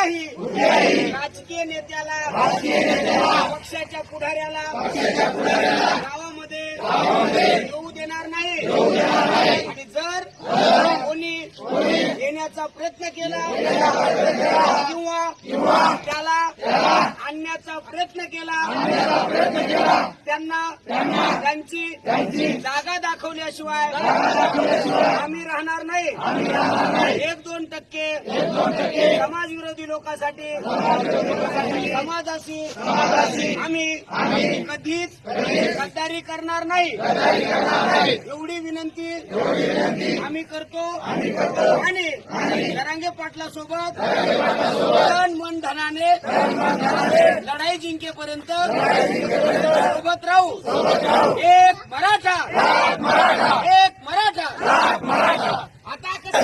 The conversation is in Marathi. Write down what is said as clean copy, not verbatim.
कुठल्याही राजकीय नेत्याला पक्षाच्या पुढाऱ्याला गावामध्ये येऊ देणार नाही आणि जर कोणी येण्याचा प्रयत्न केला किंवा त्याला आणण्याचा प्रयत्न केला त्यांना त्यांची जागा दाखवल्याशिवाय आम्ही राहणार नाही. 1-2% समाजविरोधी लोकांसाठी समाजाशी आम्ही कधीच गद्दारी करणार नाही एवढी विनंती आम्ही करतो आणि जरांगे पाटला सोबत तन मन धनाने लढाई जिंकेपर्यंत सोबत राहू. एक मराठा आता कसं